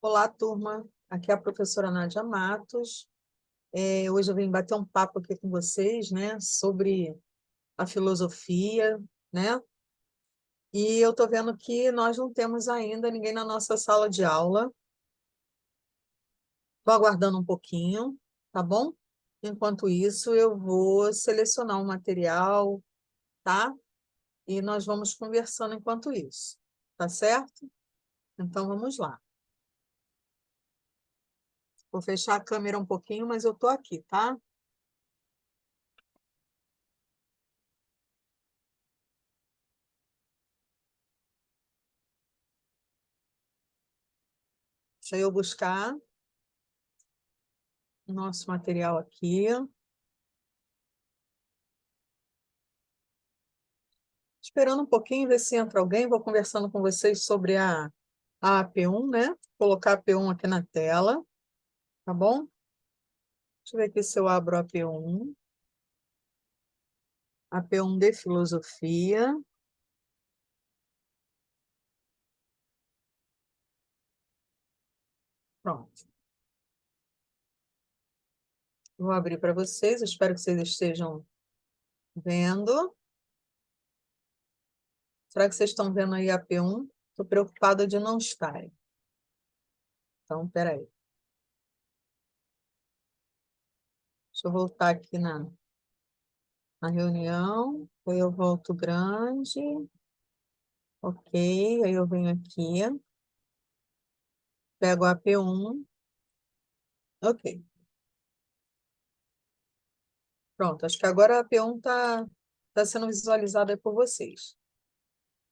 Olá, turma. Aqui é a professora Nádia Matos. Hoje eu vim bater um papo aqui com vocês, né, sobre a filosofia, né? E eu estou vendo que nós não temos ainda ninguém na nossa sala de aula. Estou aguardando um pouquinho, tá bom? Enquanto isso, eu vou selecionar um material, tá? E nós vamos conversando enquanto isso, tá certo? Então vamos lá. Vou fechar a câmera um pouquinho, mas eu estou aqui, tá? Deixa eu buscar o nosso material aqui. Esperando um pouquinho, ver se entra alguém. Vou conversando com vocês sobre a AP1, né? Vou colocar a AP1 aqui na tela, tá bom? Deixa eu ver aqui se eu abro a AP1. AP1 de filosofia. Pronto. Vou abrir para vocês. Espero que vocês estejam vendo. Será que vocês estão vendo aí a AP1? Estou preocupada de não estarem. Então, peraí. Deixa eu voltar aqui na reunião. Aí eu volto grande. Ok, aí eu venho aqui. Pego a AP1. Ok. Pronto, acho que agora a P1 tá sendo visualizada aí por vocês.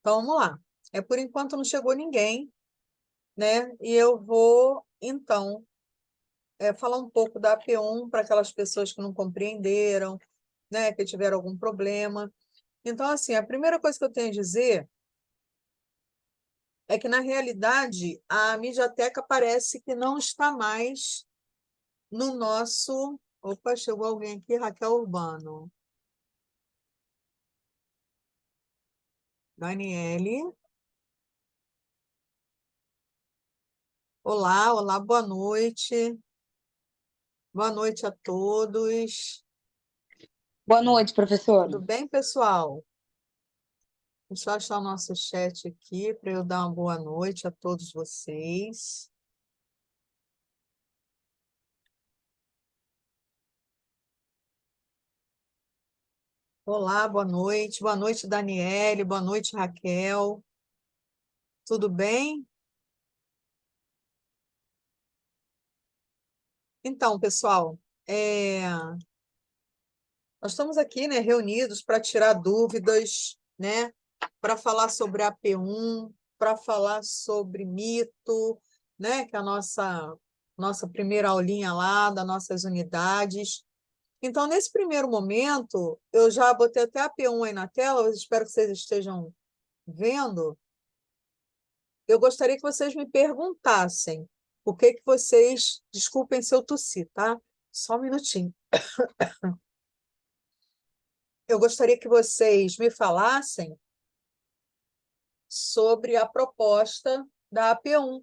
Então, vamos lá. Por enquanto não chegou ninguém, né? E eu vou, então, falar um pouco da P1 para aquelas pessoas que não compreenderam, né? Que tiveram algum problema. Então, assim, a primeira coisa que eu tenho a dizer é que, na realidade, a Midiateca parece que não está mais no nosso... Opa, chegou alguém aqui, Raquel Urbano. Daniele. Olá, olá, boa noite. Boa noite a todos. Boa noite, Tudo professora. bem, pessoal? Deixa eu achar o nosso chat aqui para eu dar uma boa noite a todos vocês. Olá, boa noite. Boa noite, Daniele. Boa noite, Raquel. Tudo bem? Então, pessoal, nós estamos aqui, né, reunidos para tirar dúvidas, né, para falar sobre a P1, para falar sobre mito, né, que é a nossa primeira aulinha lá, das nossas unidades. Então, nesse primeiro momento, eu já botei até a P1 aí na tela, eu espero que vocês estejam vendo. Eu gostaria que vocês me perguntassem o que que vocês... Desculpem se eu tossi, tá? Só um minutinho. Eu gostaria que vocês me falassem sobre a proposta da AP1.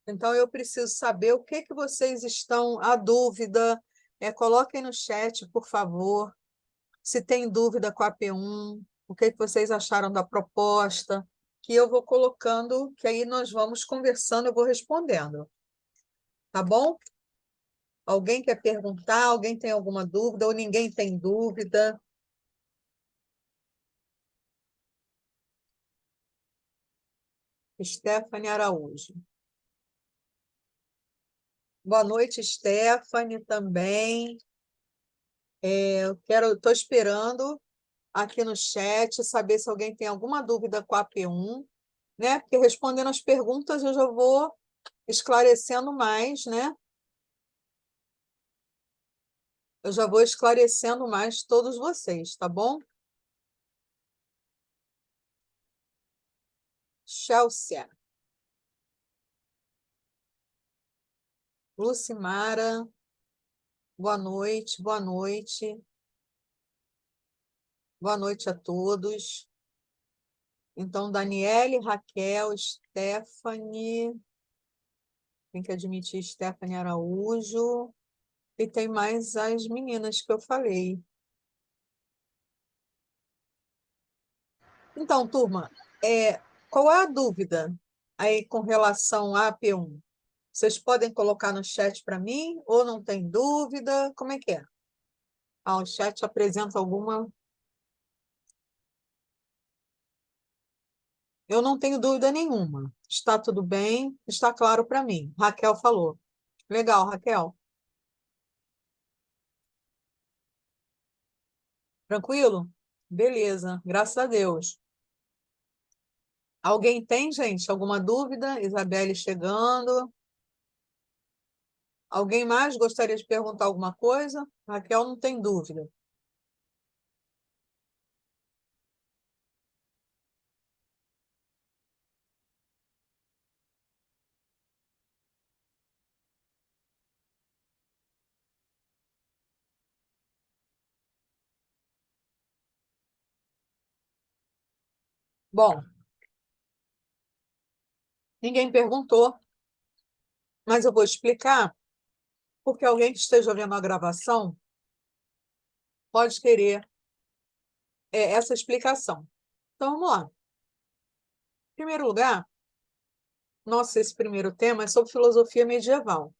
Então, eu preciso saber o que que vocês estão... A dúvida, coloquem no chat, por favor, se tem dúvida com a AP1, o que que vocês acharam da proposta, que eu vou colocando, que aí nós vamos conversando, eu vou respondendo. Tá bom? Alguém quer perguntar? Alguém tem alguma dúvida? Ou ninguém tem dúvida? Stephanie Araújo. Boa noite, Stephanie, também. Estou esperando aqui no chat saber se alguém tem alguma dúvida com a P1, né? Porque respondendo as perguntas eu já vou esclarecendo mais, né? Eu já vou esclarecendo mais todos vocês, tá bom? Chelsea. Lucimara. Boa noite, boa noite. Boa noite a todos. Então, Daniele, Raquel, Stephanie, tem que admitir, Stephanie Araújo, e tem mais as meninas que eu falei. Então, turma, qual é a dúvida aí com relação à AP1? Vocês podem colocar no chat para mim, ou não tem dúvida? Como é que é? Ah, o chat apresenta alguma... Eu não tenho dúvida nenhuma. Está tudo bem, está claro para mim. Raquel falou. Legal, Raquel. Tranquilo? Beleza, graças a Deus. Alguém tem, gente, alguma dúvida? Isabelle chegando. Alguém mais gostaria de perguntar alguma coisa? Raquel não tem dúvida. Bom, ninguém perguntou, mas eu vou explicar, porque alguém que esteja vendo a gravação pode querer essa explicação. Então, vamos lá. Em primeiro lugar, esse primeiro tema é sobre filosofia medieval.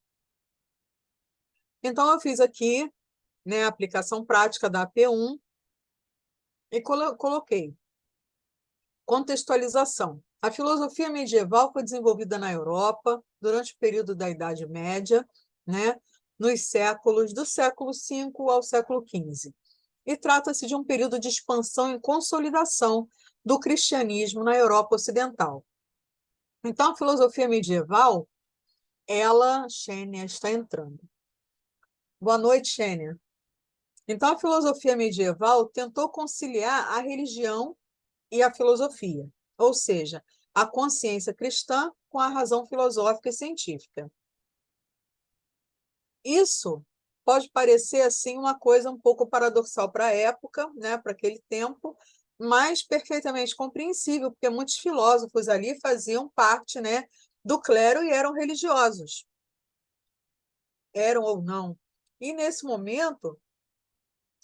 Então, eu fiz aqui, né, a aplicação prática da AP1 e coloquei contextualização. A filosofia medieval foi desenvolvida na Europa durante o período da Idade Média, né, nos séculos do século V ao século XV. E trata-se de um período de expansão e consolidação do cristianismo na Europa Ocidental. Então, a filosofia medieval, Xênia está entrando. Boa noite, Xênia. Então, a filosofia medieval tentou conciliar a religião e a filosofia, ou seja, a consciência cristã com a razão filosófica e científica. Isso pode parecer assim uma coisa um pouco paradoxal para a época, né, para aquele tempo, mas perfeitamente compreensível, porque muitos filósofos ali faziam parte, né, do clero e eram religiosos. Eram ou não. E nesse momento,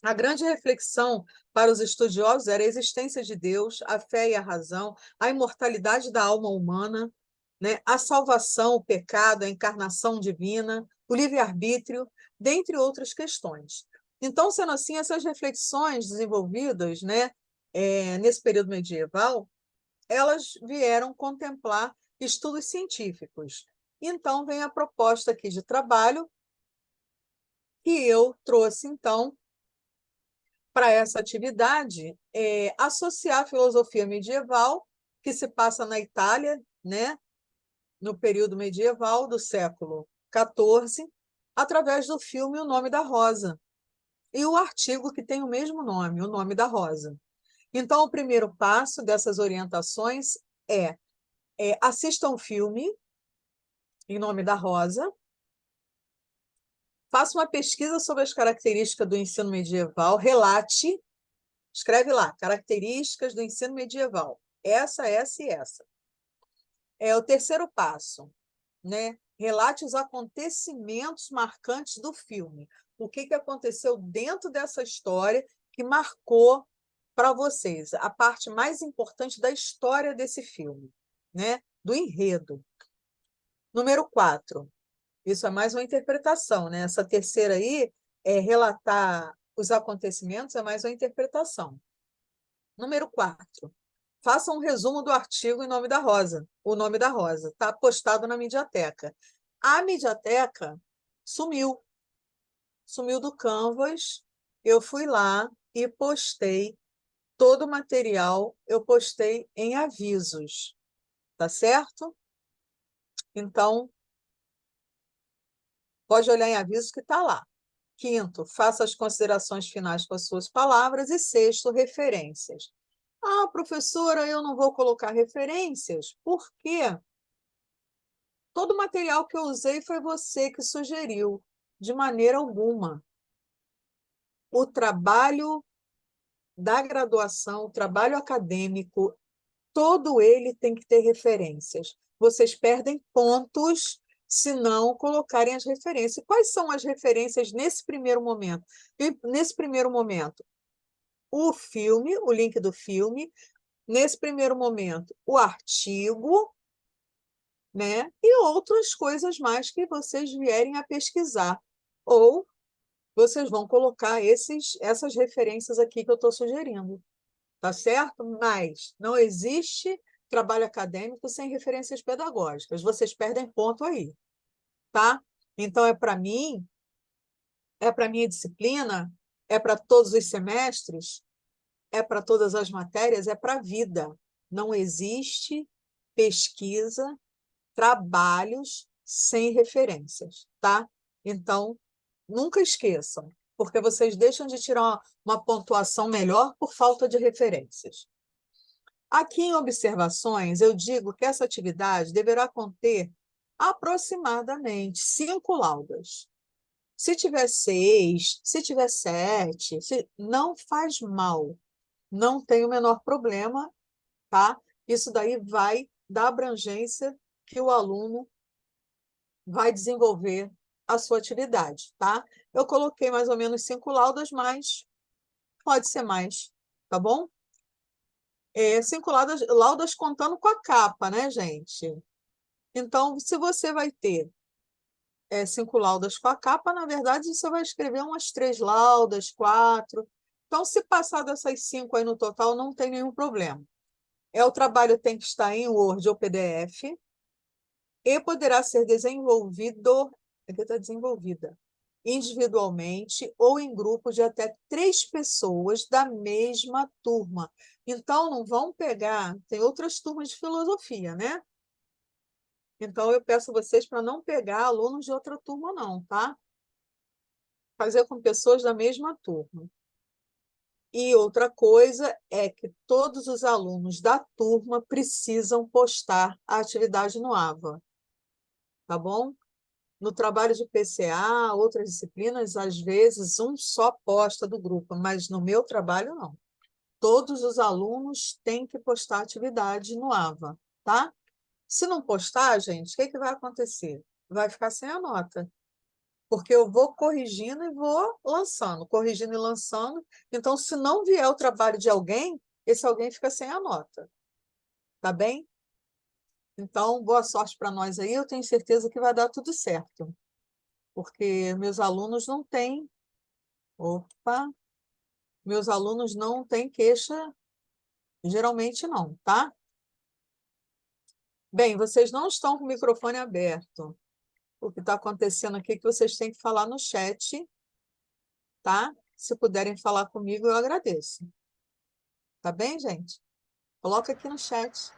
a grande reflexão para os estudiosos era a existência de Deus, a fé e a razão, a imortalidade da alma humana, né, a salvação, o pecado, a encarnação divina, o livre-arbítrio, dentre outras questões. Então, sendo assim, essas reflexões desenvolvidas, né, nesse período medieval, elas vieram contemplar estudos científicos. Então, vem a proposta aqui de trabalho que eu trouxe, então, para essa atividade, associar a filosofia medieval, que se passa na Itália, né, no período medieval do século XIV, através do filme O Nome da Rosa, e o artigo que tem o mesmo nome, O Nome da Rosa. Então, o primeiro passo dessas orientações assistam o filme Em Nome da Rosa, faça uma pesquisa sobre as características do ensino medieval, relate. Escreve lá, características do ensino medieval. Essa e essa. É o terceiro passo, né? Relate os acontecimentos marcantes do filme. O que aconteceu dentro dessa história que marcou para vocês a parte mais importante da história desse filme, né? Do enredo. Número 4. Isso é mais uma interpretação, né? Essa terceira aí relatar os acontecimentos, é mais uma interpretação. Número 4. Faça um resumo do artigo Em Nome da Rosa. O Nome da Rosa. Está postado na Mediateca. A Mediateca sumiu. Sumiu do Canvas. Eu fui lá e postei todo o material. Eu postei em avisos. Tá certo? Então, pode olhar em avisos que está lá. Quinto, faça as considerações finais com as suas palavras. E sexto, referências. Ah, professora, eu não vou colocar referências. Por quê? Todo o material que eu usei foi você que sugeriu, de maneira alguma. O trabalho da graduação, o trabalho acadêmico todo ele tem que ter referências. Vocês perdem pontos se não colocarem as referências. Quais são as referências nesse primeiro momento? Nesse primeiro momento, o filme, o link do filme. Nesse primeiro momento, o artigo, né? E outras coisas mais que vocês vierem a pesquisar. Ou vocês vão colocar essas referências aqui que eu estou sugerindo. Tá certo? Mas não existe trabalho acadêmico sem referências pedagógicas. Vocês perdem ponto aí, tá? Então, é para minha disciplina, é para todos os semestres, é para todas as matérias, é para a vida. Não existe pesquisa, trabalhos sem referências, tá? Então, nunca esqueçam, porque vocês deixam de tirar uma pontuação melhor por falta de referências. Aqui em observações, eu digo que essa atividade deverá conter aproximadamente 5 laudas. Se tiver 6, se tiver 7, não faz mal, não tem o menor problema, tá? Isso daí vai dar abrangência que o aluno vai desenvolver a sua atividade, tá? Eu coloquei mais ou menos 5 laudas, mas pode ser mais, tá bom? 5 laudas contando com a capa, né, gente? Então, se você vai ter 5 laudas com a capa, na verdade, você vai escrever umas 3 laudas, 4. Então, se passar dessas 5 aí no total, não tem nenhum problema. O trabalho tem que estar em Word ou PDF e poderá ser desenvolvido, aqui está desenvolvida, individualmente ou em grupos de até 3 pessoas da mesma turma. Então, não vão pegar, tem outras turmas de filosofia, né? Então, eu peço vocês para não pegar alunos de outra turma, não, tá? Fazer com pessoas da mesma turma. E outra coisa é que todos os alunos da turma precisam postar a atividade no AVA, tá bom? No trabalho de PCA, outras disciplinas, às vezes, um só posta do grupo, mas no meu trabalho, não. Todos os alunos têm que postar a atividade no AVA, tá? Se não postar, gente, o que vai acontecer? Vai ficar sem a nota, porque eu vou corrigindo e vou lançando, corrigindo e lançando. Então, se não vier o trabalho de alguém, esse alguém fica sem a nota, tá bem? Então, boa sorte para nós aí, eu tenho certeza que vai dar tudo certo, porque meus alunos não têm, opa, meus alunos não têm queixa, geralmente não, tá? Bem, vocês não estão com o microfone aberto. O que está acontecendo aqui é que vocês têm que falar no chat, tá? Se puderem falar comigo, eu agradeço. Tá bem, gente? Coloca aqui no chat.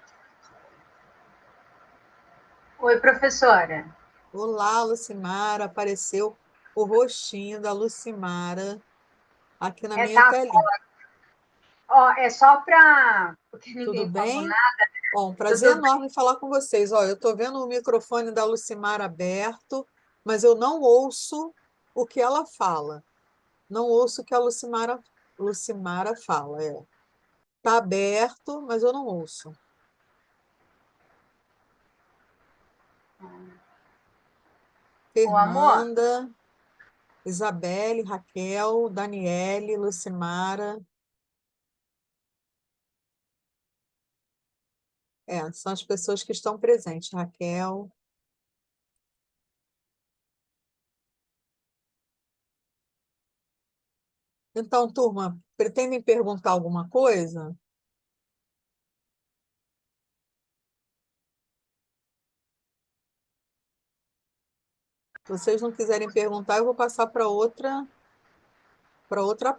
Oi, professora. Olá, Lucimara. Apareceu o rostinho da Lucimara aqui na minha Tá. telinha. Ó, é só para... Porque Tudo ninguém falou bem? nada. Bom, prazer enorme falar com vocês. Ó, eu estou vendo o microfone da Lucimara aberto, mas eu não ouço o que ela fala. Não ouço o que a Lucimara fala. Está aberto, mas eu não ouço. Ô, amor. Fernanda, Isabelle, Raquel, Daniele, Lucimara. São as pessoas que estão presentes. Raquel. Então, turma, pretendem perguntar alguma coisa? Se vocês não quiserem perguntar, eu vou passar para outra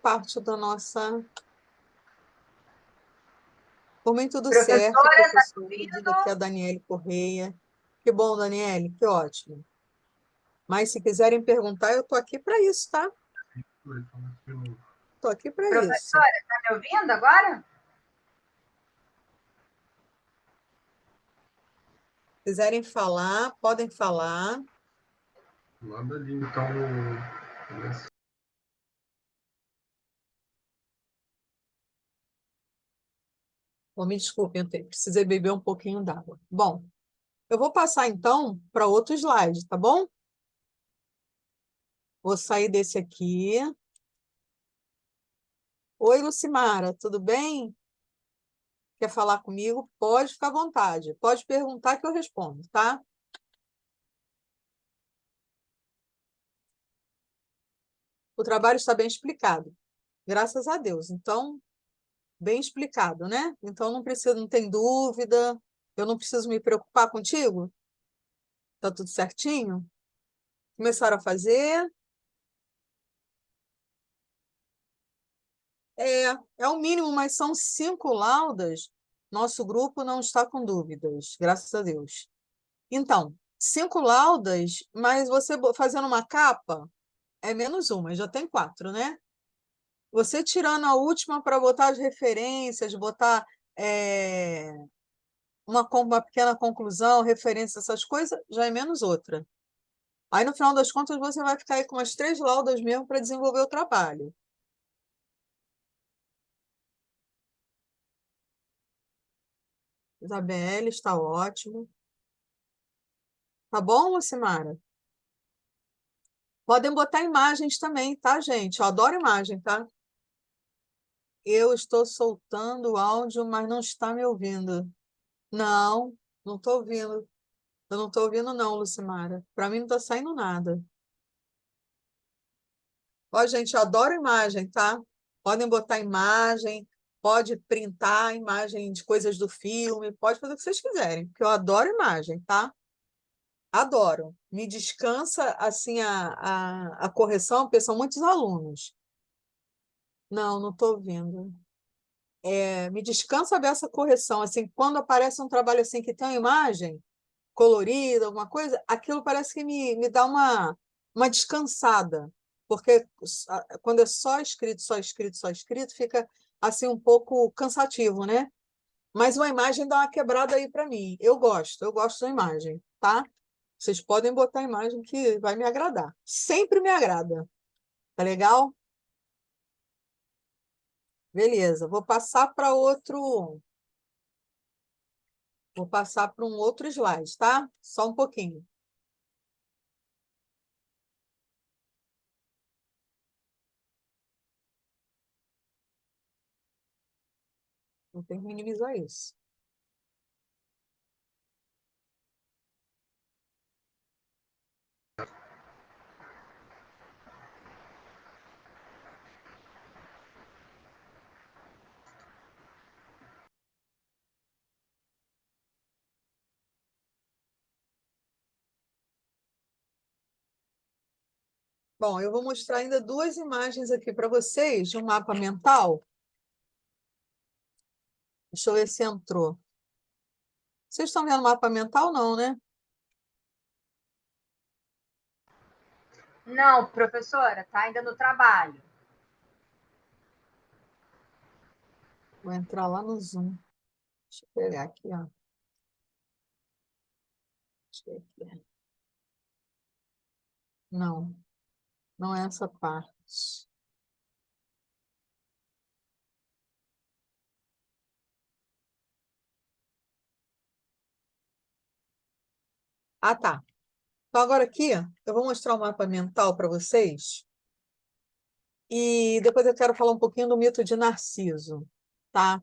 parte da nossa. Por mim, tudo certo, Professora, tá professor. Diga aqui a ouvindo? Daniele Correia. Que bom, Daniele, que ótimo. Mas se quiserem perguntar, eu estou aqui para isso, tá? Estou aqui para isso. Professora, tá me ouvindo agora? Se quiserem falar, podem falar. Manda ali, então. Bom, me desculpe, precisei beber um pouquinho d'água. Bom, eu vou passar, então, para outro slide, tá bom? Vou sair desse aqui. Oi, Lucimara, tudo bem? Quer falar comigo? Pode ficar à vontade. Pode perguntar que eu respondo, tá? O trabalho está bem explicado, graças a Deus. Então, bem explicado, né? Então, não tem dúvida, eu não preciso me preocupar contigo? Tá tudo certinho? Começaram a fazer? É o mínimo, mas são 5 laudas. Nosso grupo não está com dúvidas, graças a Deus. Então, 5 laudas, mas você fazendo uma capa, é menos uma, já tem 4, né? Você tirando a última para botar as referências, botar uma pequena conclusão, referência, essas coisas, já é menos outra. Aí, no final das contas, você vai ficar aí com umas 3 laudas mesmo para desenvolver o trabalho. Isabelle, está ótimo. Tá bom, Lucimara? Podem botar imagens também, tá, gente? Eu adoro imagem, tá? Eu estou soltando o áudio, mas não está me ouvindo. Não, não estou ouvindo. Eu não estou ouvindo, não, Lucimara. Para mim não está saindo nada. Ó, gente, eu adoro imagem, tá? Podem botar imagem, pode printar a imagem de coisas do filme, pode fazer o que vocês quiserem, porque eu adoro imagem, tá? Adoro. Me descansa, assim, a correção, porque são muitos alunos. Não, não estou ouvindo. Me descansa dessa correção, assim, quando aparece um trabalho assim que tem uma imagem colorida, alguma coisa, aquilo parece que me dá uma descansada, porque quando é só escrito, só escrito, só escrito, fica assim um pouco cansativo, né? Mas uma imagem dá uma quebrada aí para mim. Eu gosto da imagem, tá? Vocês podem botar a imagem que vai me agradar. Sempre me agrada. Tá legal? Beleza, vou passar para outro. Vou passar para um outro slide, tá? Só um pouquinho. Eu tenho que minimizar isso. Bom, eu vou mostrar ainda 2 imagens aqui para vocês de um mapa mental. Deixa eu ver se entrou. Vocês estão vendo o mapa mental, não, né? Não, professora, está ainda no trabalho. Vou entrar lá no Zoom. Deixa eu pegar aqui, ó. Deixa eu ver aqui. Não, não é essa parte. Ah, tá. Então, agora aqui, eu vou mostrar o mapa mental para vocês. E depois eu quero falar um pouquinho do mito de Narciso, tá?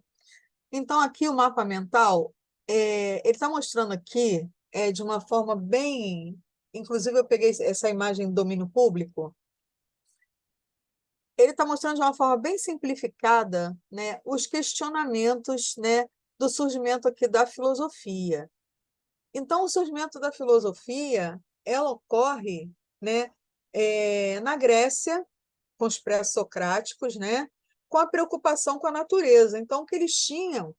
Então, aqui o mapa mental, ele está mostrando aqui de uma forma bem... Inclusive, eu peguei essa imagem do domínio público. Ele está mostrando de uma forma bem simplificada, né, os questionamentos, né, do surgimento aqui da filosofia. Então, o surgimento da filosofia, ela ocorre, né, na Grécia, com os pré-socráticos, né, com a preocupação com a natureza. Então, o que eles tinham,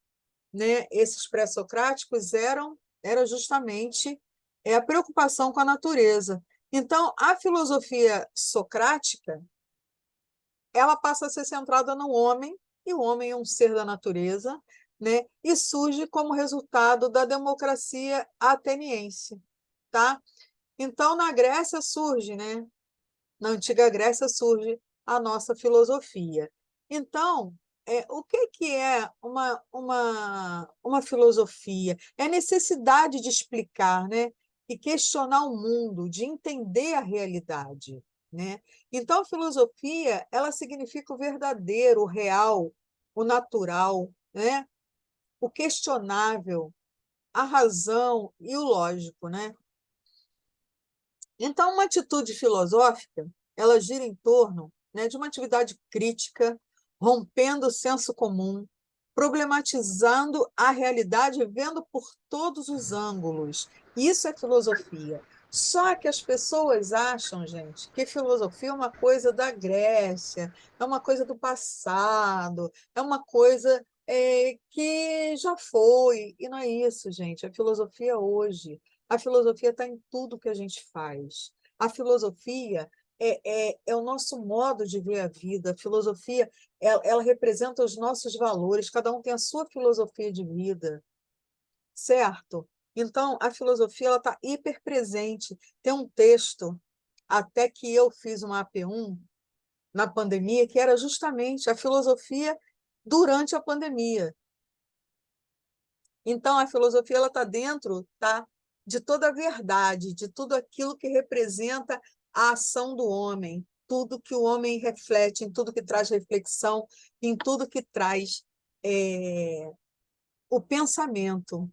né, esses pré-socráticos era justamente a preocupação com a natureza. Então, a filosofia socrática, ela passa a ser centrada no homem, e o homem é um ser da natureza, né, e surge como resultado da democracia ateniense, tá? Então, na Grécia surge, né, na antiga Grécia surge a nossa filosofia. Então, o que é uma filosofia? É a necessidade de explicar, né? E questionar o mundo, de entender a realidade, né? Então, a filosofia, ela significa o verdadeiro, o real, o natural, né? O questionável, a razão e o lógico, né? Então, uma atitude filosófica, ela gira em torno, né, de uma atividade crítica, rompendo o senso comum, problematizando a realidade, vendo por todos os ângulos. Isso é filosofia. Só que as pessoas acham, gente, que filosofia é uma coisa da Grécia, é uma coisa do passado, é uma coisa que já foi. E não é isso, gente. A filosofia é hoje. A filosofia está em tudo que a gente faz. A filosofia é o nosso modo de ver a vida. A filosofia ela representa os nossos valores. Cada um tem a sua filosofia de vida, certo? Então, a filosofia está hiperpresente. Tem um texto, até que eu fiz uma AP1 na pandemia, que era justamente a filosofia durante a pandemia. Então, a filosofia ela está dentro, tá, de toda a verdade, de tudo aquilo que representa a ação do homem, tudo que o homem reflete, em tudo que traz reflexão, em tudo que traz o pensamento,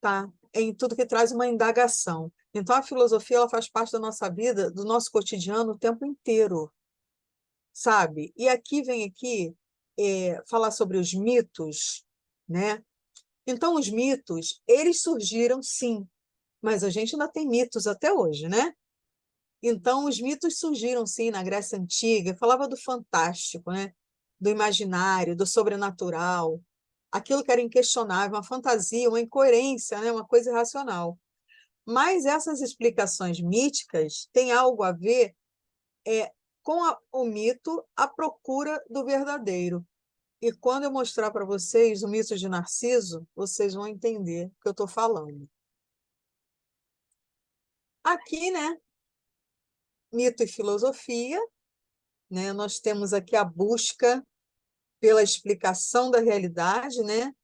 tá? Em tudo que traz uma indagação. Então, a filosofia ela faz parte da nossa vida, do nosso cotidiano o tempo inteiro, sabe? E aqui falar sobre os mitos, né? Então, os mitos, eles surgiram, sim, mas a gente ainda tem mitos até hoje, né? Então, os mitos surgiram, sim, na Grécia Antiga, falava do fantástico, né? Do imaginário, do sobrenatural, aquilo que era inquestionável, uma fantasia, uma incoerência, né? Uma coisa irracional. Mas essas explicações míticas têm algo a ver com o mito, a procura do verdadeiro. E quando eu mostrar para vocês o mito de Narciso, vocês vão entender o que eu estou falando. Aqui, né, mito e filosofia, né, nós temos aqui a busca pela explicação da realidade, né?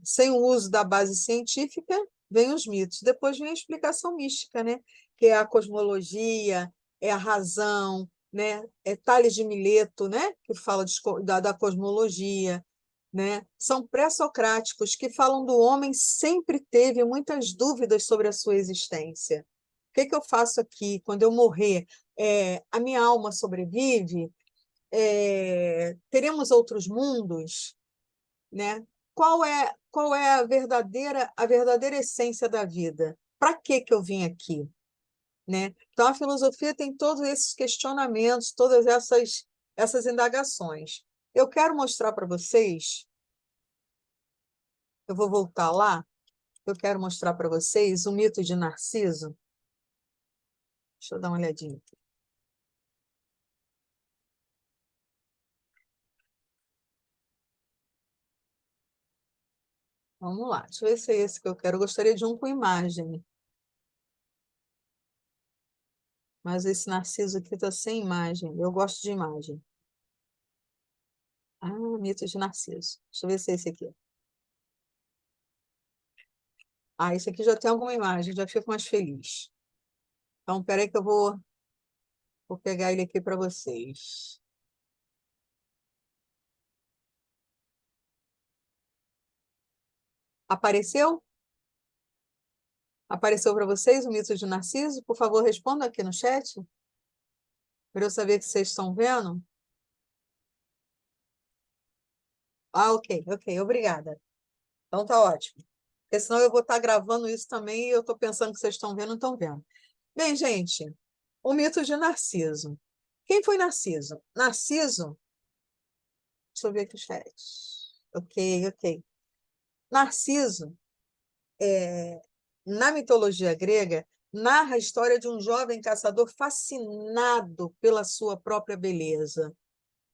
Sem o uso da base científica, vem os mitos. Depois vem a explicação mística, né? Que é a cosmologia, é a razão, né? É Tales de Mileto, né? Que fala da cosmologia, né? São pré-socráticos que falam do homem sempre teve muitas dúvidas sobre a sua existência. O que eu faço aqui quando eu morrer? A minha alma sobrevive? Teremos outros mundos, né? Qual é a verdadeira essência da vida? Para que eu vim aqui, né? Então a filosofia tem todos esses questionamentos, todas essas indagações. Eu quero mostrar para vocês, eu vou voltar lá, eu quero mostrar para vocês o mito de Narciso. Deixa eu dar uma olhadinha aqui. Vamos lá, deixa eu ver se é esse que eu quero. Eu gostaria de um com imagem. Mas esse Narciso aqui está sem imagem. Eu gosto de imagem. Ah, mito de Narciso. Deixa eu ver se é esse aqui. Ah, esse aqui já tem alguma imagem, já fico mais feliz. Então, peraí que eu vou pegar ele aqui para vocês. Apareceu? Apareceu para vocês o mito de Narciso? Por favor, respondam aqui no chat, para eu saber que vocês estão vendo. Ah, ok, obrigada. Então tá ótimo. Porque senão eu vou estar gravando isso também e eu estou pensando que vocês estão vendo, não estão vendo. Bem, gente, o mito de Narciso. Quem foi Narciso? Narciso, deixa eu ver aqui o chat. Ok. Narciso, na mitologia grega, narra a história de um jovem caçador fascinado pela sua própria beleza.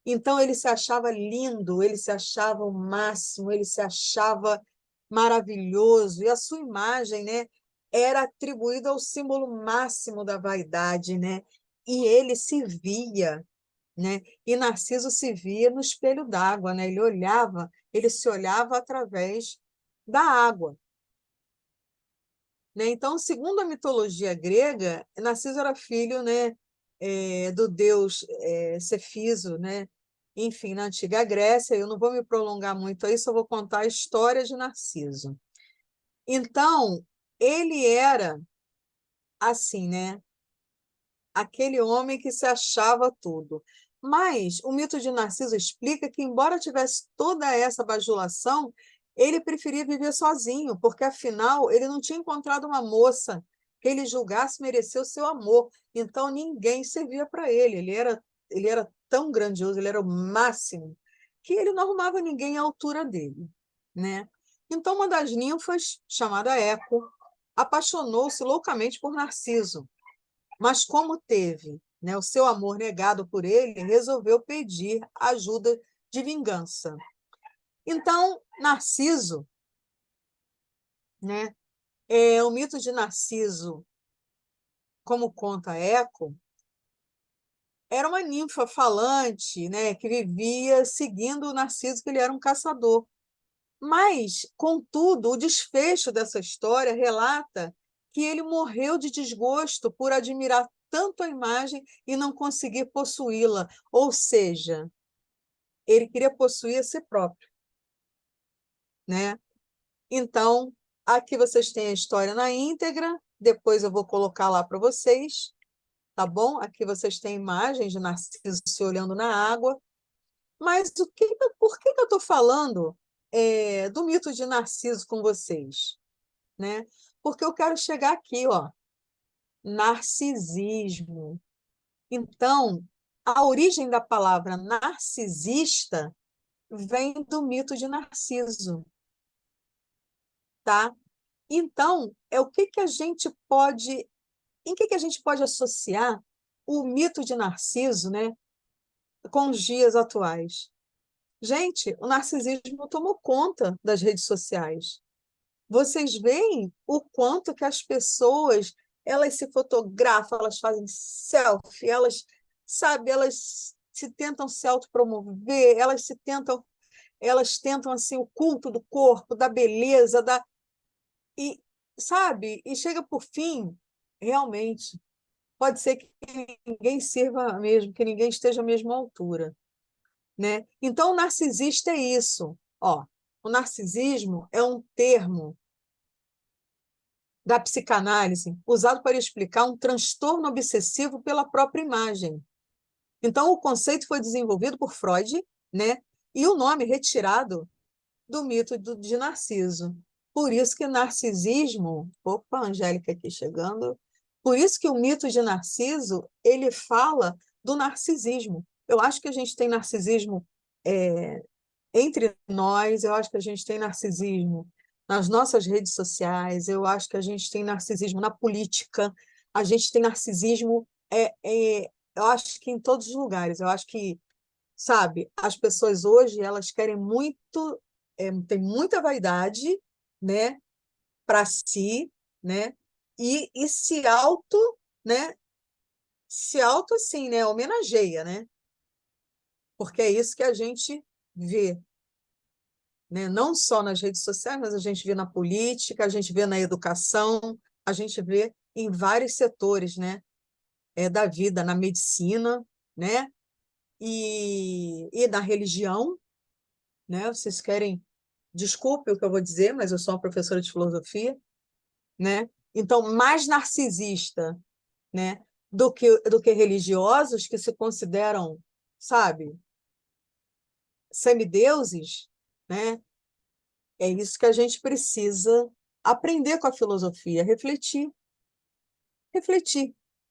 Então, ele se achava lindo, ele se achava o máximo, ele se achava maravilhoso, e a sua imagem, né, era atribuída ao símbolo máximo da vaidade, né? E ele se via né? E Narciso se via no espelho d'água, né? Ele se olhava através da água, né? Então, segundo a mitologia grega, Narciso era filho, né, do deus Cefiso, né? Enfim, na antiga Grécia, eu não vou me prolongar muito aí, só vou contar a história de Narciso. Então, ele era assim, né? Aquele homem que se achava tudo. Mas o mito de Narciso explica que, embora tivesse toda essa bajulação, ele preferia viver sozinho, porque afinal ele não tinha encontrado uma moça que ele julgasse merecer o seu amor. Então ninguém servia para ele. Ele era tão grandioso, ele era o máximo, que ele não arrumava ninguém à altura dele, né? Então uma das ninfas, chamada Eco, apaixonou-se loucamente por Narciso, mas como teve, né, o seu amor negado por ele, resolveu pedir ajuda de vingança. Então, Narciso, né, o mito de Narciso, como conta Eco, era uma ninfa falante, né, que vivia seguindo o Narciso, que ele era um caçador. Mas, contudo, o desfecho dessa história relata que ele morreu de desgosto por admirar tanto a imagem e não conseguir possuí-la. Ou seja, ele queria possuir a si próprio, né? Então, aqui vocês têm a história na íntegra, depois eu vou colocar lá para vocês, tá bom? Aqui vocês têm imagens de Narciso se olhando na água. Mas por que eu estou falando do mito de Narciso com vocês, né? Porque eu quero chegar aqui, ó, narcisismo. Então, a origem da palavra narcisista vem do mito de Narciso, tá? Então, o que que a gente pode, em que a gente pode associar o mito de Narciso, né, com os dias atuais? Gente, o narcisismo tomou conta das redes sociais. Vocês veem o quanto que as pessoas, elas se fotografam, elas fazem selfie, elas, sabe, elas se tentam se autopromover, elas tentam assim o culto do corpo, da beleza, e sabe, e chega por fim, realmente, pode ser que ninguém sirva mesmo, que ninguém esteja à mesma altura, né? Então o narcisista é isso, ó. O narcisismo é um termo da psicanálise, usado para explicar um transtorno obsessivo pela própria imagem. Então, o conceito foi desenvolvido por Freud, né? E o nome retirado do mito de Narciso. Por isso que narcisismo... Opa, a Angélica aqui chegando. Por isso que o mito de Narciso, ele fala do narcisismo. Eu acho que a gente tem narcisismo entre nós, eu acho que a gente tem narcisismo nas nossas redes sociais, eu acho que a gente tem narcisismo na política, a gente tem narcisismo, eu acho que em todos os lugares. Eu acho que, sabe, as pessoas hoje, elas querem muito, tem muita vaidade, né, para si, né, e né, se auto, assim, né, homenageia, né, porque é isso que a gente vê, né? Não só nas redes sociais, mas a gente vê na política, a gente vê na educação, a gente vê em vários setores, né? Da vida, na medicina, né? E na religião, né? Vocês querem, desculpe o que eu vou dizer, mas eu sou uma professora de filosofia, né? Então, mais narcisista, né? Do que religiosos que se consideram, sabe, semideuses, né? É isso que a gente precisa aprender com a filosofia, refletir,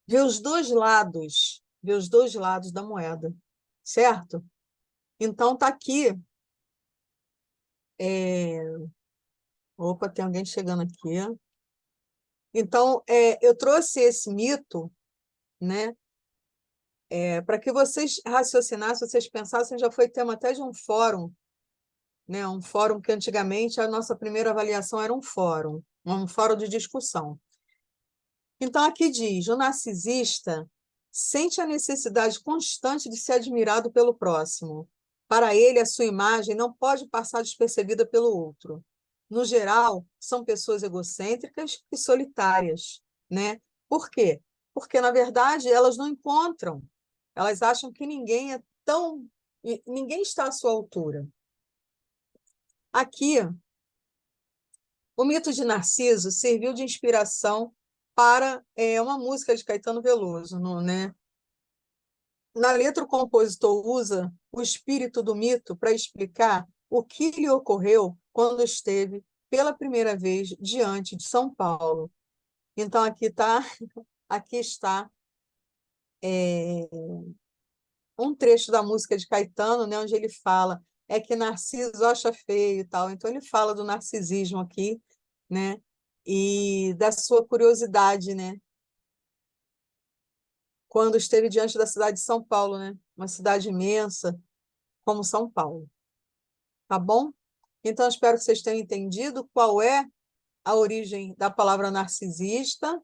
ver os dois lados da moeda, certo? Então tá aqui, opa, tem alguém chegando aqui. Então, eu trouxe esse mito, né, para que vocês raciocinassem, vocês pensassem, já foi tema até de um fórum, né, um fórum que antigamente a nossa primeira avaliação era um fórum de discussão. Então, aqui diz, o narcisista sente a necessidade constante de ser admirado pelo próximo. Para ele, a sua imagem não pode passar despercebida pelo outro. No geral, são pessoas egocêntricas e solitárias, né? Por quê? Porque, na verdade, elas não encontram. Elas acham que ninguém está à sua altura. Aqui, o mito de Narciso serviu de inspiração para uma música de Caetano Veloso, né? Na letra, o compositor usa o espírito do mito para explicar o que lhe ocorreu quando esteve pela primeira vez diante de São Paulo. Então, aqui está um trecho da música de Caetano, né, onde ele fala que Narciso acha feio e tal. Então, ele fala do narcisismo aqui, né, e da sua curiosidade, né, quando esteve diante da cidade de São Paulo, né, uma cidade imensa como São Paulo. Tá bom? Então, espero que vocês tenham entendido qual é a origem da palavra narcisista.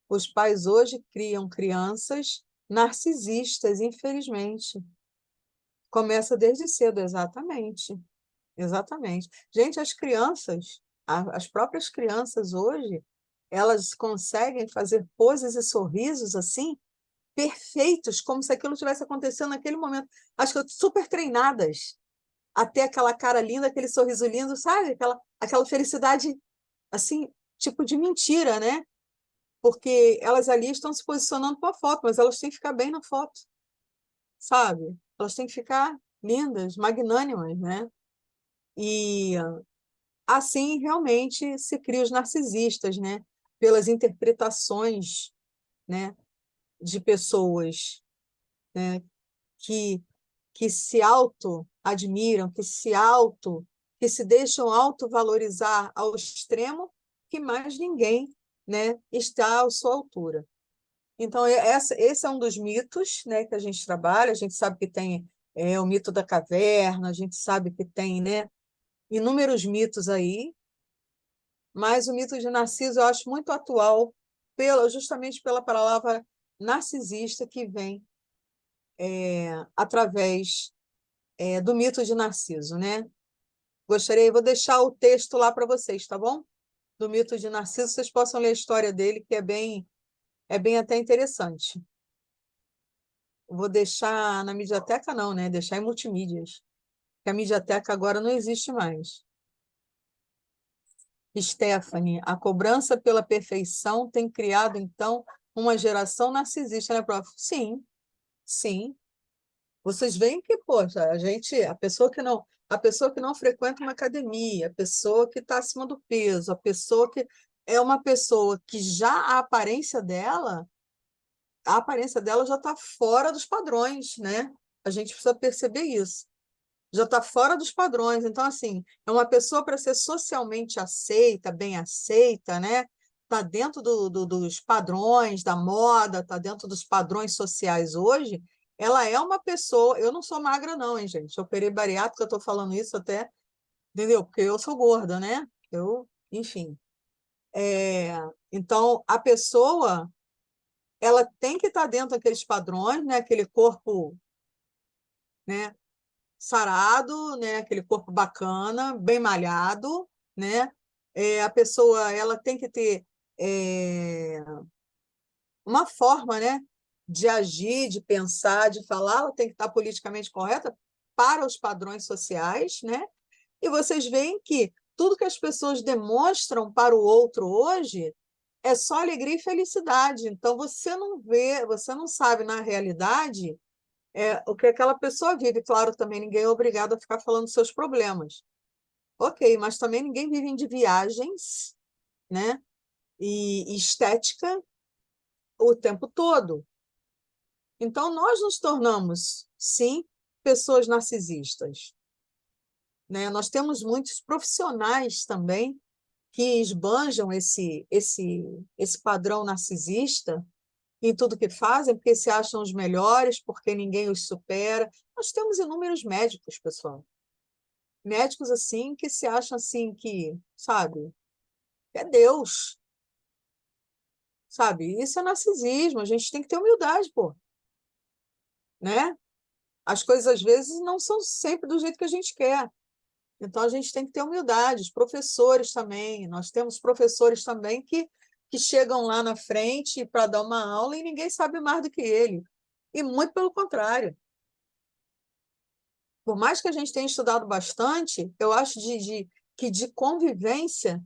Os pais hoje criam crianças narcisistas, infelizmente. Começa desde cedo, exatamente. Exatamente. Gente, as crianças, as próprias crianças hoje, elas conseguem fazer poses e sorrisos assim, perfeitos, como se aquilo tivesse acontecendo naquele momento. Acho que super treinadas até aquela cara linda, aquele sorriso lindo, sabe? Aquela felicidade, assim, tipo de mentira, né? Porque elas ali estão se posicionando para a foto, mas elas têm que ficar bem na foto, sabe? Elas têm que ficar lindas, magnânimas, né? E assim realmente se cria os narcisistas, né? Pelas interpretações, né? De pessoas, né? Que que se auto-admiram, que se deixam autovalorizar ao extremo, que mais ninguém, né, está à sua altura. Então, esse é um dos mitos, né, que a gente trabalha. A gente sabe que tem o mito da caverna, a gente sabe que tem, né, inúmeros mitos aí, mas o mito de Narciso eu acho muito atual, justamente pela palavra narcisista que vem através do mito de Narciso, né? Vou deixar o texto lá para vocês, tá bom? Do mito de Narciso, vocês possam ler a história dele, que é bem até interessante. Vou deixar na Mediateca, não, né? Deixar em multimídias, que a Mediateca agora não existe mais. Stephanie, a cobrança pela perfeição tem criado, então, uma geração narcisista, né, prof? Sim, sim. Vocês veem que, poxa, a pessoa que não frequenta uma academia, a pessoa que está acima do peso, a pessoa que é uma pessoa que já a aparência dela já está fora dos padrões, né? A gente precisa perceber isso. Já está fora dos padrões. Então, assim, é uma pessoa para ser socialmente aceita, bem aceita, né? Está dentro dos padrões da moda, está dentro dos padrões sociais hoje. Ela é uma pessoa. Eu não sou magra, não, hein, gente? Eu operei bariátrica, eu estou falando isso até, entendeu? Porque eu sou gorda, né? Enfim. Então, a pessoa, ela tem que estar dentro daqueles padrões, né? Aquele corpo, né? Sarado, né? Aquele corpo bacana, bem malhado, né? A pessoa, ela tem que ter uma forma, né? De agir, de pensar, de falar, ela tem que estar politicamente correta para os padrões sociais, né? E vocês veem que tudo que as pessoas demonstram para o outro hoje é só alegria e felicidade. Então, você não vê, você não sabe, na realidade, o que aquela pessoa vive. Claro, também ninguém é obrigado a ficar falando dos seus problemas. Ok, mas também ninguém vive de viagens, né? E estética o tempo todo. Então, nós nos tornamos, sim, pessoas narcisistas, né? Nós temos muitos profissionais também que esbanjam esse padrão narcisista em tudo que fazem, porque se acham os melhores, porque ninguém os supera. Nós temos inúmeros médicos, pessoal. Médicos assim que se acham assim que, sabe, é Deus, sabe? Isso é narcisismo, a gente tem que ter humildade, pô, né? As coisas, às vezes, não são sempre do jeito que a gente quer. Então, a gente tem que ter humildade. Os professores também, nós temos professores também que chegam lá na frente para dar uma aula e ninguém sabe mais do que ele. E muito pelo contrário. Por mais que a gente tenha estudado bastante, eu acho que de convivência,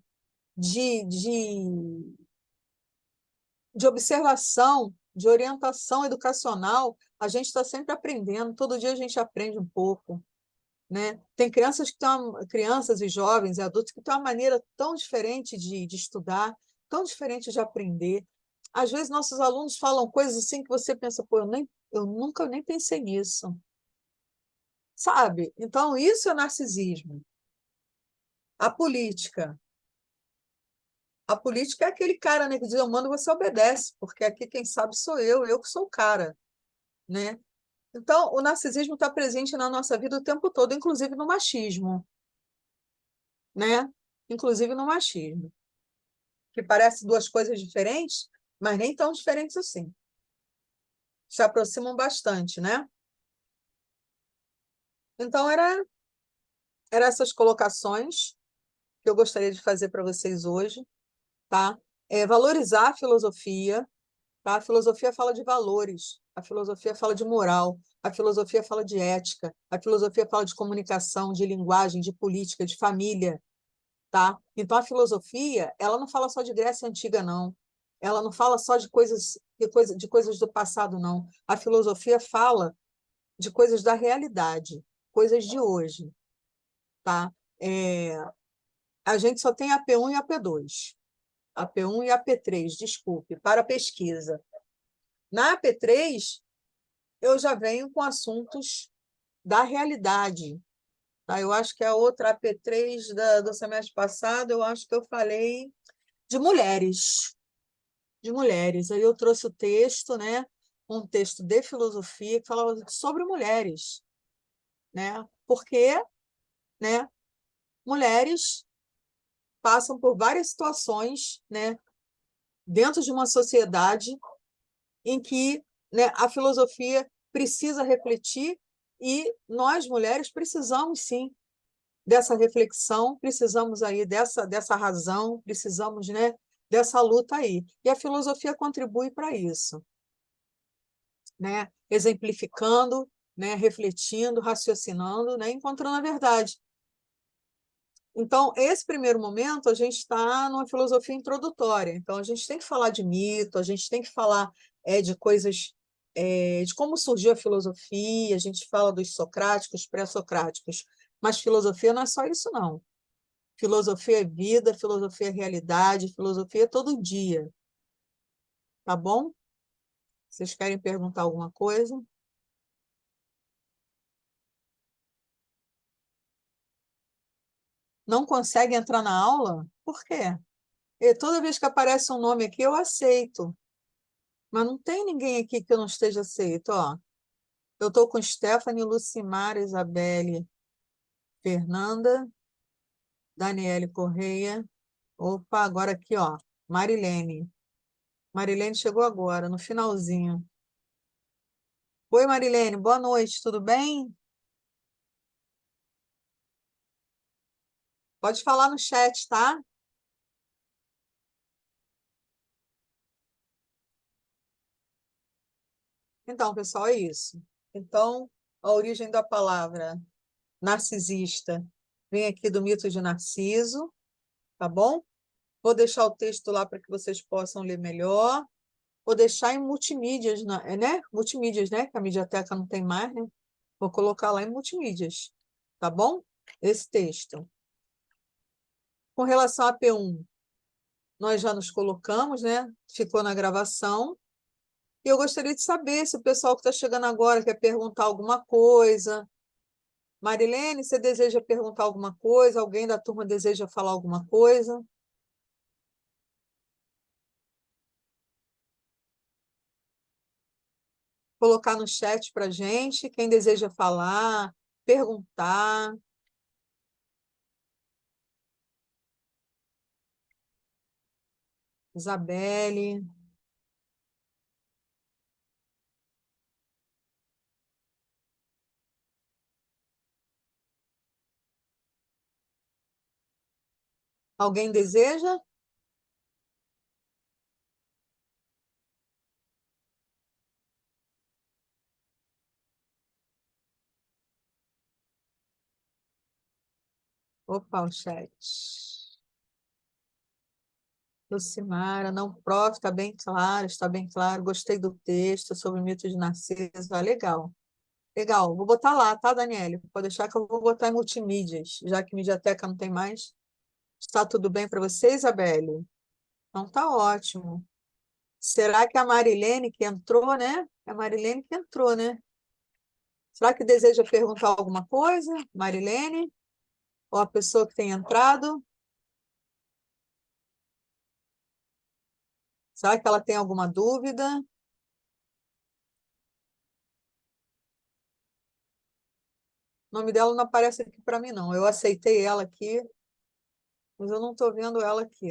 de observação, de orientação educacional, a gente está sempre aprendendo, todo dia a gente aprende um pouco, né? Tem crianças crianças e jovens e adultos que têm uma maneira tão diferente de estudar, tão diferente de aprender. Às vezes nossos alunos falam coisas assim que você pensa, pô, eu nunca nem pensei nisso, sabe? Então isso é narcisismo. A política. A política é aquele cara, né, que diz, eu mando, você obedece, porque aqui quem sabe sou eu que sou o cara, né? Então, o narcisismo está presente na nossa vida o tempo todo, inclusive no machismo, né? Inclusive no machismo, que parece duas coisas diferentes, mas nem tão diferentes assim. Se aproximam bastante, né? Então, era essas colocações que eu gostaria de fazer para vocês hoje, tá? Valorizar a filosofia, tá? A filosofia fala de valores, a filosofia fala de moral, a filosofia fala de ética, a filosofia fala de comunicação, de linguagem, de política, de família, tá? Então, a filosofia, ela não fala só de Grécia Antiga, não. Ela não fala só de coisas do passado, não. A filosofia fala de coisas da realidade, coisas de hoje, tá? É, a gente só tem a P1 e a P2. A P1 e a P3, desculpe, para pesquisa. Na P3, eu já venho com assuntos da realidade, tá? Eu acho que a outra AP3 do semestre passado, eu acho que eu falei de mulheres, de mulheres. Aí eu trouxe o texto, né? Um texto de filosofia que falava sobre mulheres, né? Porque, né? Mulheres passam por várias situações, né? Dentro de uma sociedade em que, né, a filosofia precisa refletir e nós, mulheres, precisamos, sim, dessa reflexão, precisamos aí dessa razão, precisamos, né, dessa luta aí. E a filosofia contribui para isso, né? Exemplificando, né, refletindo, raciocinando, né, encontrando a verdade. Então, esse primeiro momento, a gente está numa filosofia introdutória. Então, a gente tem que falar de mito, a gente tem que falar de coisas, de como surgiu a filosofia, a gente fala dos socráticos, pré-socráticos, mas filosofia não é só isso, não. Filosofia é vida, filosofia é realidade, filosofia é todo dia. Tá bom? Vocês querem perguntar alguma coisa? Não consegue entrar na aula? Por quê? E toda vez que aparece um nome aqui, eu aceito. Mas não tem ninguém aqui que eu não esteja aceito, ó. Eu estou com Stephanie, Lucimar, Isabelle, Fernanda, Daniele Correia. Opa, agora aqui, ó. Marilene. Marilene chegou agora, no finalzinho. Oi, Marilene, boa noite, tudo bem? Pode falar no chat, tá? Então, pessoal, é isso. Então, a origem da palavra narcisista vem aqui do mito de Narciso, tá bom? Vou deixar o texto lá para que vocês possam ler melhor. Vou deixar em multimídias, né? Multimídias, né? Que a Mediateca não tem mais, né? Vou colocar lá em multimídias, tá bom? Esse texto. Com relação a P1, nós já nos colocamos, né? Ficou na gravação. E eu gostaria de saber se o pessoal que está chegando agora quer perguntar alguma coisa. Marilene, você deseja perguntar alguma coisa? Alguém da turma deseja falar alguma coisa? Colocar no chat para gente, quem deseja falar, perguntar. Isabelle. Alguém deseja? Opa, o chat. Lucimara, não, prof, está bem claro. Gostei do texto sobre o mito de Narciso. Ah, legal. Legal, vou botar lá, tá, Daniele? Pode deixar que eu vou botar em multimídias, já que Mediateca não tem mais. Está tudo bem para você, Isabelle? Então tá ótimo. Será que a Marilene que entrou, né? É a Marilene que entrou, né? Será que deseja perguntar alguma coisa, Marilene? Ou a pessoa que tem entrado? Será que ela tem alguma dúvida? O nome dela não aparece aqui para mim, não. Eu aceitei ela aqui, mas eu não estou vendo ela aqui.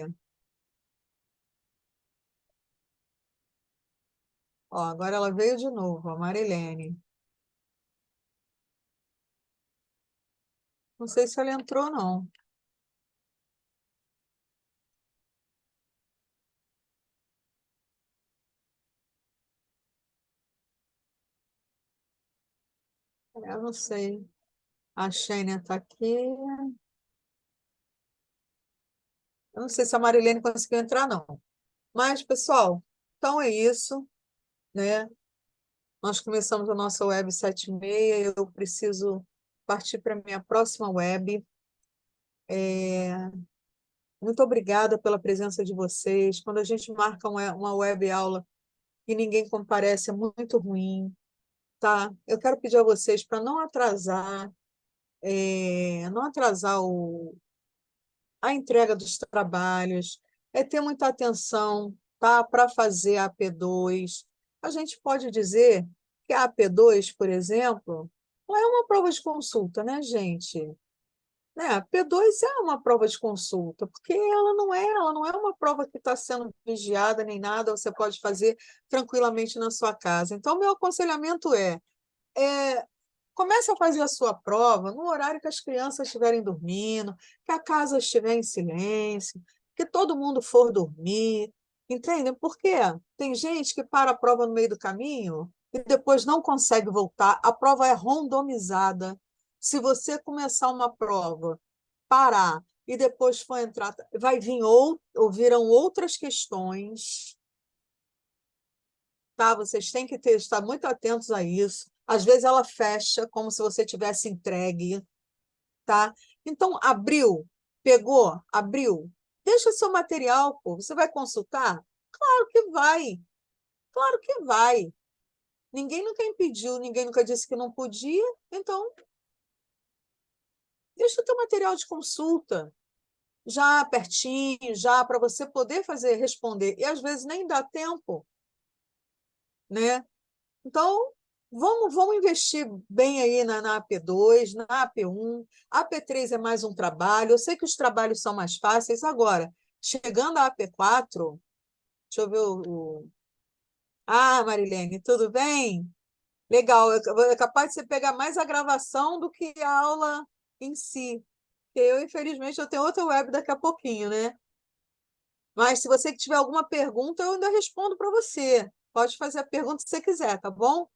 Ó, agora ela veio de novo, a Marilene. Não sei se ela entrou, não. Eu não sei. A Xênia está aqui. Eu não sei se a Marilene conseguiu entrar, não. Mas, pessoal, então é isso, né? Nós começamos a nossa web 7h30. Eu preciso partir para a minha próxima web. Muito obrigada pela presença de vocês. Quando a gente marca uma web aula e ninguém comparece, é muito ruim, tá? Eu quero pedir a vocês para não atrasar a entrega dos trabalhos, ter muita atenção, tá? Para fazer a AP2. A gente pode dizer que a AP2, por exemplo, não é uma prova de consulta, né, gente? Né? A P2 é uma prova de consulta, porque ela não é uma prova que está sendo vigiada nem nada, você pode fazer tranquilamente na sua casa. Então, meu aconselhamento é comece a fazer a sua prova no horário que as crianças estiverem dormindo, que a casa estiver em silêncio, que todo mundo for dormir, entende? Porque tem gente que para a prova no meio do caminho e depois não consegue voltar. A prova é randomizada. Se você começar uma prova, parar e depois for entrar, vai vir ou virão outras questões, tá? Vocês têm que estar muito atentos a isso. Às vezes ela fecha como se você tivesse entregue, tá? Então, abriu, pegou, abriu. Deixa seu material, pô. Você vai consultar? Claro que vai. Claro que vai. Ninguém nunca impediu, ninguém nunca disse que não podia. Então, deixa o teu material de consulta já pertinho, já para você poder fazer, responder. E às vezes nem dá tempo, né? Então, vamos investir bem aí na AP2, na AP1. A AP3 é mais um trabalho. Eu sei que os trabalhos são mais fáceis. Agora, chegando à AP4, deixa eu ver Ah, Marilene, tudo bem? Legal. É capaz de você pegar mais a gravação do que a aula em si. Eu, infelizmente, eu tenho outra web daqui a pouquinho, né? Mas se você tiver alguma pergunta, eu ainda respondo para você. Pode fazer a pergunta que você quiser, tá bom?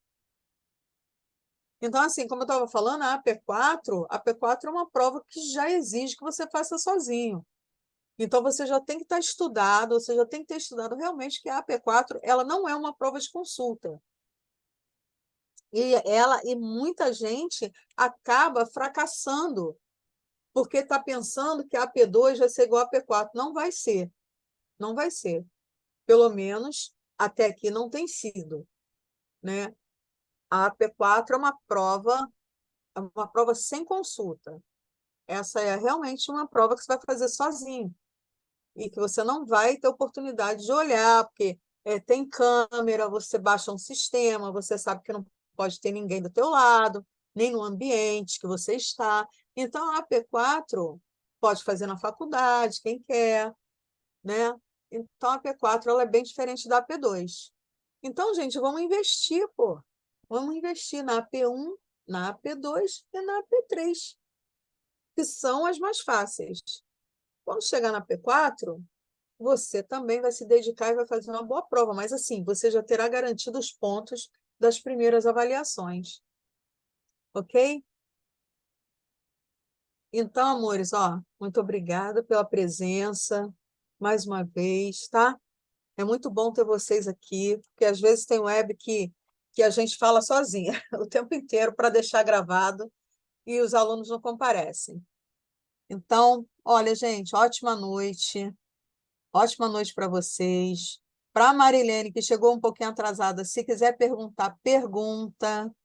Então, assim, como eu estava falando, a AP4 é uma prova que já exige que você faça sozinho. Então, você já tem que estar estudado, você já tem que ter estudado realmente que a AP4 ela não é uma prova de consulta. E muita gente acaba fracassando, porque está pensando que a AP2 vai ser igual a AP4. Não vai ser, não vai ser. Pelo menos até aqui não tem sido, né? A AP4 é uma prova sem consulta. Essa é realmente uma prova que você vai fazer sozinho e que você não vai ter oportunidade de olhar, porque tem câmera, você baixa um sistema, você sabe que não pode ter ninguém do teu lado, nem no ambiente que você está. Então, a AP4 pode fazer na faculdade, quem quer, né? Então, a AP4 ela é bem diferente da AP2. Então, gente, vamos investir, pô. Vamos investir na AP1, na AP2 e na AP3, que são as mais fáceis. Quando chegar na P4, você também vai se dedicar e vai fazer uma boa prova, mas assim, você já terá garantido os pontos das primeiras avaliações, ok? Então, amores, ó, muito obrigada pela presença, mais uma vez, tá? É muito bom ter vocês aqui, porque às vezes tem web que a gente fala sozinha o tempo inteiro para deixar gravado e os alunos não comparecem. Então, olha, gente, ótima noite para vocês. Para a Marilene, que chegou um pouquinho atrasada, se quiser perguntar, pergunta.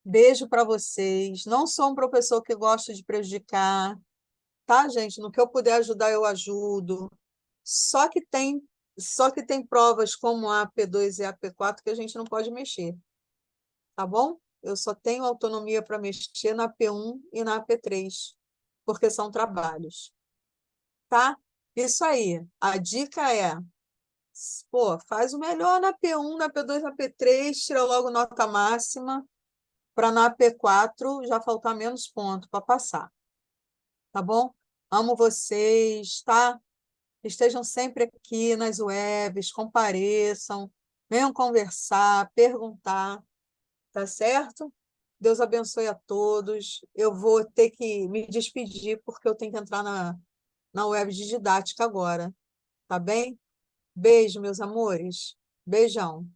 Beijo para vocês. Não sou um professor que gosta de prejudicar, tá, gente? No que eu puder ajudar, eu ajudo. Só que tem, só que tem provas como a P2 e a P4 que a gente não pode mexer, tá bom? Eu só tenho autonomia para mexer na P1 e na P3, porque são trabalhos, tá? Isso aí. A dica é, pô, faz o melhor na P1, na P2, na P3, tira logo nota máxima, para na P4 já faltar menos ponto para passar, tá bom? Amo vocês, tá? Estejam sempre aqui nas webs, compareçam, venham conversar, perguntar, tá certo? Deus abençoe a todos. Eu vou ter que me despedir, porque eu tenho que entrar na web de didática agora, tá bem? Beijo, meus amores. Beijão.